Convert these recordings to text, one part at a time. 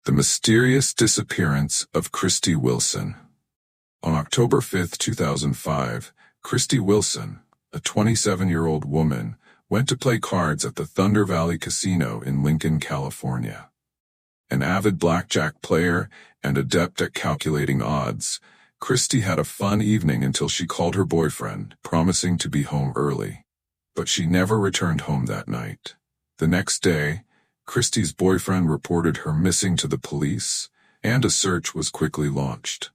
The mysterious disappearance of Christie Wilson. On October 5, 2005, Christie Wilson, a 27-year-old woman, went to play cards at the Thunder Valley Casino in Lincoln, California. An avid blackjack player and adept at calculating odds, Christie had a fun evening until she called her boyfriend, promising to be home early. But she never returned home that night. The next day, Christie's boyfriend reported her missing to the police, and a search was quickly launched.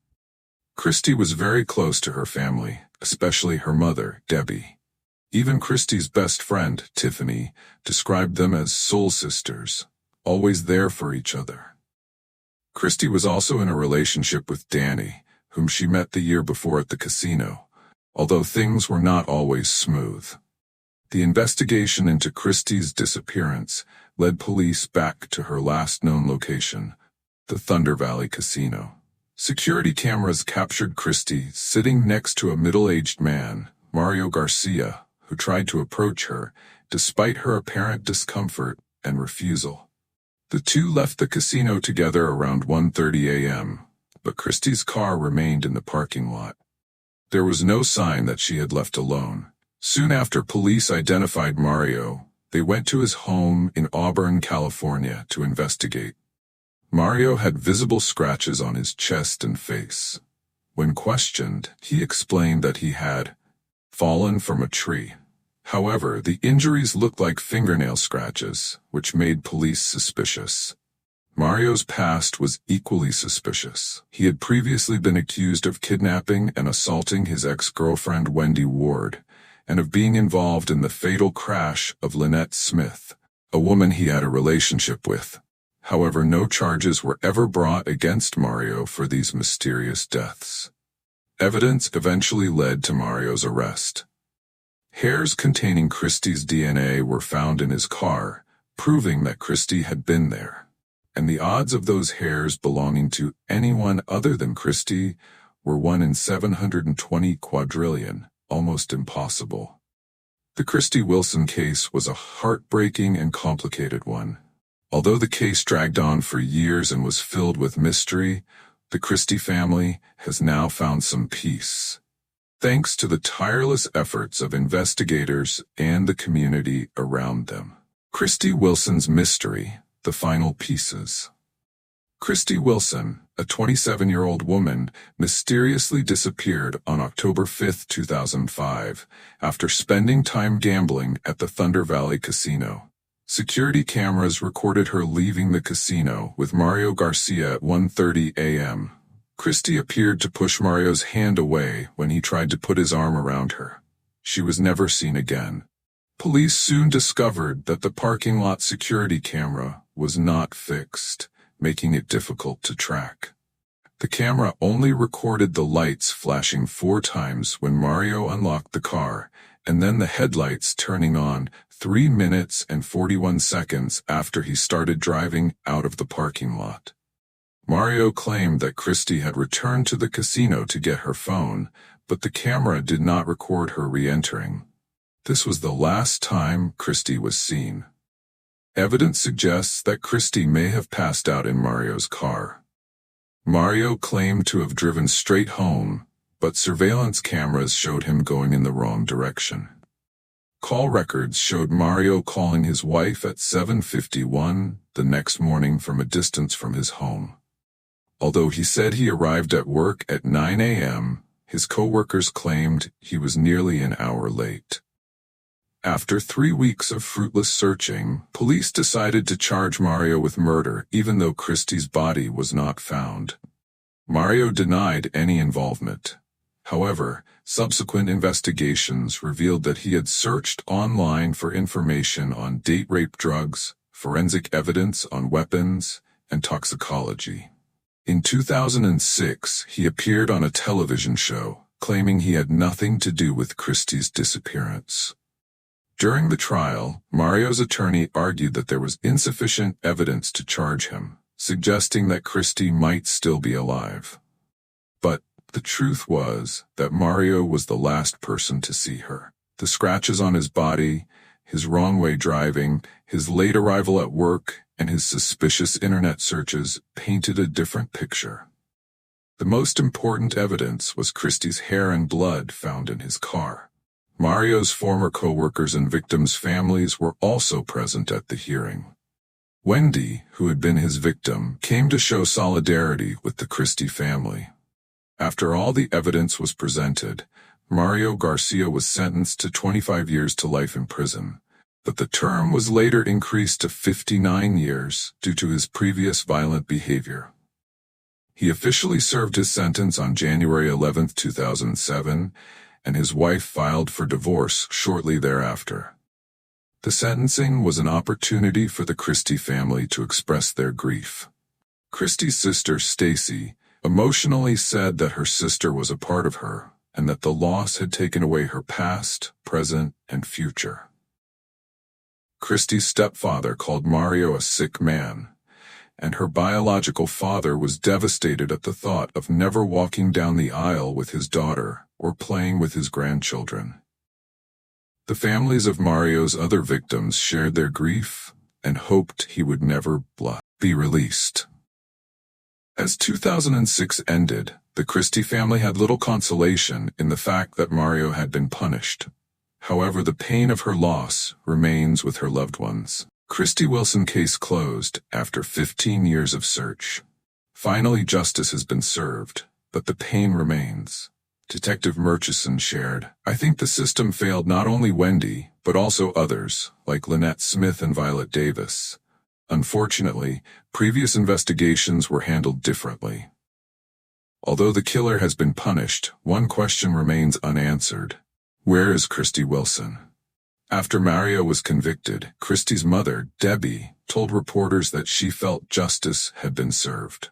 Christie was very close to her family, especially her mother, Debbie. Even Christie's best friend, Tiffany, described them as soul sisters, always there for each other. Christie was also in a relationship with Danny, whom she met the year before at the casino, although things were not always smooth. The investigation into Christie's disappearance led police back to her last known location, the Thunder Valley Casino. Security cameras captured Christie sitting next to a middle-aged man, Mario Garcia, who tried to approach her, despite her apparent discomfort and refusal. The two left the casino together around 1:30 a.m., but Christie's car remained in the parking lot. There was no sign that she had left alone. Soon after police identified Mario, they went to his home in Auburn, California to investigate. Mario had visible scratches on his chest and face. When questioned, he explained that he had fallen from a tree. However, the injuries looked like fingernail scratches, which made police suspicious. Mario's past was equally suspicious. He had previously been accused of kidnapping and assaulting his ex-girlfriend Wendy Ward, and of being involved in the fatal crash of Lynette Smith, a woman he had a relationship with. However, no charges were ever brought against Mario for these mysterious deaths. Evidence eventually led to Mario's arrest. Hairs containing Christie's DNA were found in his car, proving that Christie had been there. And the odds of those hairs belonging to anyone other than Christie were 1 in 720 quadrillion. Almost impossible. The Christie Wilson case was a heartbreaking and complicated one. Although the case dragged on for years and was filled with mystery, the Christie family has now found some peace, thanks to the tireless efforts of investigators and the community around them. Christie Wilson's mystery, the final pieces. Christie Wilson, a 27-year-old woman, mysteriously disappeared on October 5, 2005, after spending time gambling at the Thunder Valley Casino. Security cameras recorded her leaving the casino with Mario Garcia at 1:30 a.m. Christie appeared to push Mario's hand away when he tried to put his arm around her. She was never seen again. Police soon discovered that the parking lot security camera was not fixed, making it difficult to track. The camera only recorded the lights flashing 4 times when Mario unlocked the car, and then the headlights turning on 3 minutes and 41 seconds after he started driving out of the parking lot. Mario claimed that Christie had returned to the casino to get her phone, but the camera did not record her re-entering. This was the last time Christie was seen. Evidence suggests that Christie may have passed out in Mario's car. Mario claimed to have driven straight home, but surveillance cameras showed him going in the wrong direction. Call records showed Mario calling his wife at 7:51 the next morning from a distance from his home. Although he said he arrived at work at 9 a.m., his co-workers claimed he was nearly an hour late. After 3 weeks of fruitless searching, police decided to charge Mario with murder even though Christie's body was not found. Mario denied any involvement. However, subsequent investigations revealed that he had searched online for information on date rape drugs, forensic evidence on weapons, and toxicology. In 2006, he appeared on a television show, claiming he had nothing to do with Christie's disappearance. During the trial, Mario's attorney argued that there was insufficient evidence to charge him, suggesting that Christie might still be alive. But the truth was that Mario was the last person to see her. The scratches on his body, his wrong-way driving, his late arrival at work, and his suspicious internet searches painted a different picture. The most important evidence was Christie's hair and blood found in his car. Mario's former co-workers and victims' families were also present at the hearing. Wendy, who had been his victim, came to show solidarity with the Christie family. After all the evidence was presented, Mario Garcia was sentenced to 25 years to life in prison, but the term was later increased to 59 years due to his previous violent behavior. He officially served his sentence on January 11, 2007, and his wife filed for divorce shortly thereafter. The sentencing was an opportunity for the Christie family to express their grief. Christie's sister, Stacy, emotionally said that her sister was a part of her and that the loss had taken away her past, present, and future. Christie's stepfather called Mario a sick man, and her biological father was devastated at the thought of never walking down the aisle with his daughter or playing with his grandchildren. The families of Mario's other victims shared their grief and hoped he would never be released. As 2006 ended, the Christie family had little consolation in the fact that Mario had been punished. However, the pain of her loss remains with her loved ones. Christie Wilson case closed after 15 years of search. Finally, justice has been served, but the pain remains. Detective Murchison shared, "I think the system failed not only Wendy, but also others, like Lynette Smith and Violet Davis. Unfortunately, previous investigations were handled differently." Although the killer has been punished, one question remains unanswered. Where is Christie Wilson? After Mario was convicted, Christie's mother, Debbie, told reporters that she felt justice had been served.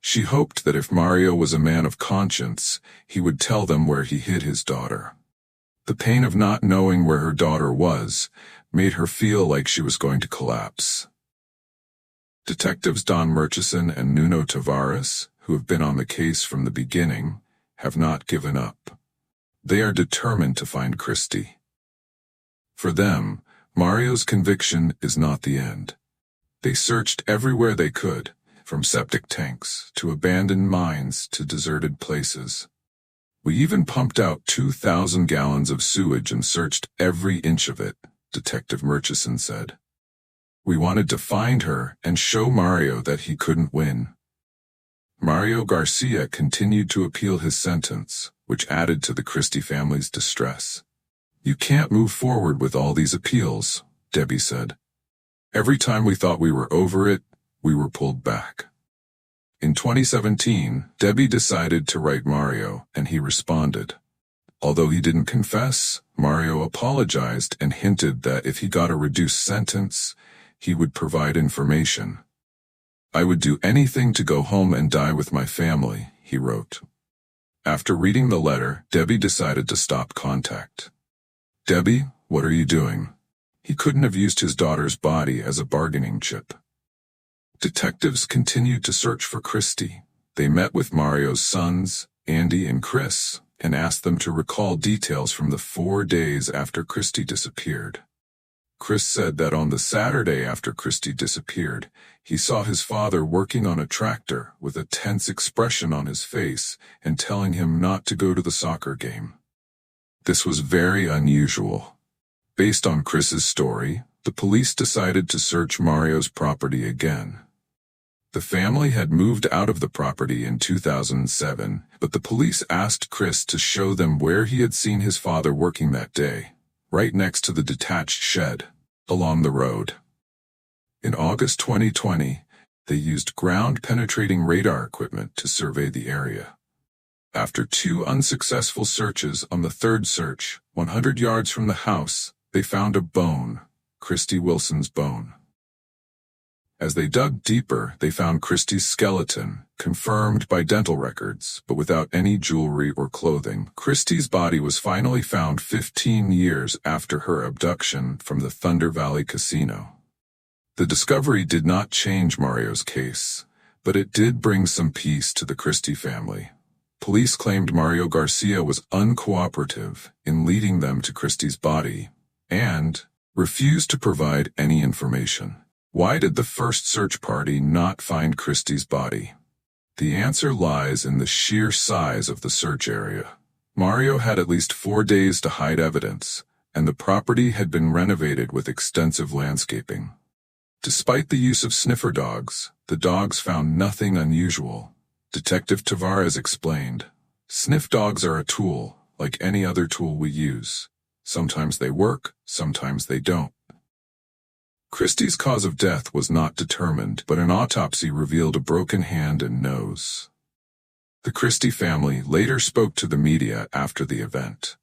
She hoped that if Mario was a man of conscience, he would tell them where he hid his daughter. The pain of not knowing where her daughter was made her feel like she was going to collapse. Detectives Don Murchison and Nuno Tavares, who have been on the case from the beginning, have not given up. They are determined to find Christie. For them, Mario's conviction is not the end. They searched everywhere they could, from septic tanks to abandoned mines to deserted places. "We even pumped out 2,000 gallons of sewage and searched every inch of it," Detective Murchison said. "We wanted to find her and show Mario that he couldn't win." Mario Garcia continued to appeal his sentence, which added to the Christie family's distress. "You can't move forward with all these appeals," Debbie said. "Every time we thought we were over it, we were pulled back." In 2017, Debbie decided to write Mario, and he responded. Although he didn't confess, Mario apologized and hinted that if he got a reduced sentence, he would provide information. "I would do anything to go home and die with my family," he wrote. After reading the letter, Debbie decided to stop contact. "Debbie, what are you doing?" He couldn't have used his daughter's body as a bargaining chip. Detectives continued to search for Christie. They met with Mario's sons, Andy and Chris, and asked them to recall details from the 4 days after Christie disappeared. Chris said that on the Saturday after Christie disappeared, he saw his father working on a tractor with a tense expression on his face and telling him not to go to the soccer game. This was very unusual. Based on Chris's story, the police decided to search Mario's property again. The family had moved out of the property in 2007, but the police asked Chris to show them where he had seen his father working that day, right next to the detached shed, along the road. In August 2020, they used ground-penetrating radar equipment to survey the area. After 2 unsuccessful searches on the 3rd search, 100 yards from the house, they found a bone, Christie Wilson's bone. As they dug deeper, they found Christie's skeleton, confirmed by dental records, but without any jewelry or clothing. Christie's body was finally found 15 years after her abduction from the Thunder Valley Casino. The discovery did not change Mario's case, but it did bring some peace to the Christie family. Police claimed Mario Garcia was uncooperative in leading them to Christie's body, and refused to provide any information. Why did the first search party not find Christie's body? The answer lies in the sheer size of the search area. Mario had at least 4 days to hide evidence, and the property had been renovated with extensive landscaping. Despite the use of sniffer dogs, the dogs found nothing unusual. Detective Tavares explained, "Sniff dogs are a tool, like any other tool we use. Sometimes they work, sometimes they don't." Christie's cause of death was not determined, but an autopsy revealed a broken hand and nose. The Christie family later spoke to the media after the event.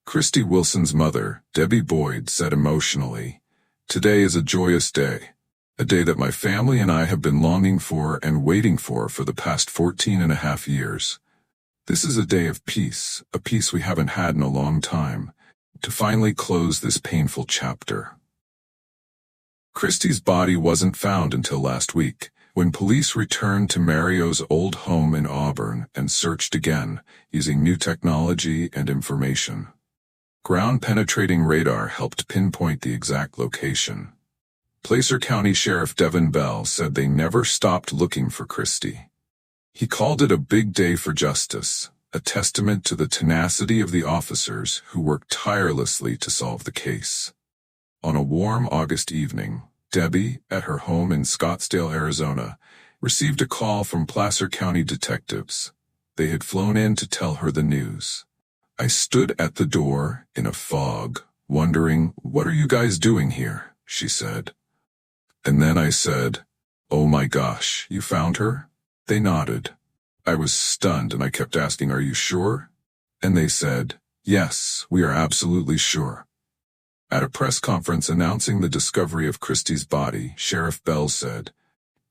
Christie Wilson's mother, Debbie Boyd, said emotionally, "Today is a joyous day. A day that my family and I have been longing for and waiting for the past 14 and a half years. This is a day of peace, a peace we haven't had in a long time, to finally close this painful chapter." Christie's body wasn't found until last week, when police returned to Mario's old home in Auburn and searched again, using new technology and information. Ground-penetrating radar helped pinpoint the exact location. Placer County Sheriff Devin Bell said they never stopped looking for Christie. He called it a big day for justice, a testament to the tenacity of the officers who worked tirelessly to solve the case. On a warm August evening, Debbie, at her home in Scottsdale, Arizona, received a call from Placer County detectives. They had flown in to tell her the news. "I stood at the door, in a fog, wondering, what are you guys doing here?" she said. "And then I said, 'Oh my gosh, you found her?' They nodded. I was stunned and I kept asking, 'Are you sure?' And they said, 'Yes, we are absolutely sure.'" At a press conference announcing the discovery of Christie's body, Sheriff Bell said,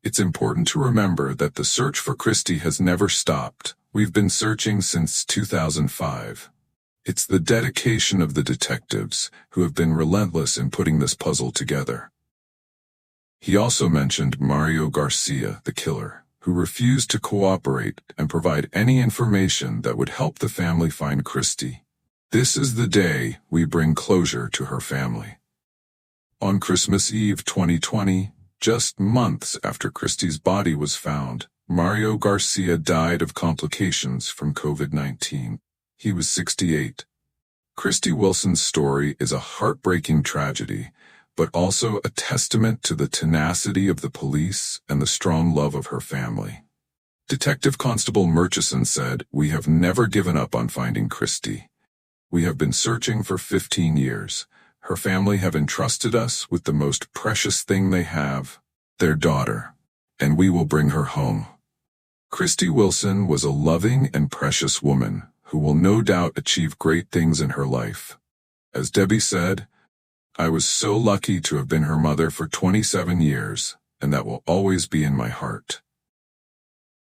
"It's important to remember that the search for Christie has never stopped. We've been searching since 2005. It's the dedication of the detectives who have been relentless in putting this puzzle together." He also mentioned Mario Garcia, the killer, who refused to cooperate and provide any information that would help the family find Christie. "This is the day we bring closure to her family." On Christmas Eve 2020, just months after Christie's body was found, Mario Garcia died of complications from COVID-19. He was 68. Christie Wilson's story is a heartbreaking tragedy, but also a testament to the tenacity of the police and the strong love of her family. Detective Constable Murchison said, "We have never given up on finding Christie. We have been searching for 15 years. Her family have entrusted us with the most precious thing they have, their daughter, and we will bring her home." Christie Wilson was a loving and precious woman who will no doubt achieve great things in her life. As Debbie said, "I was so lucky to have been her mother for 27 years, and that will always be in my heart."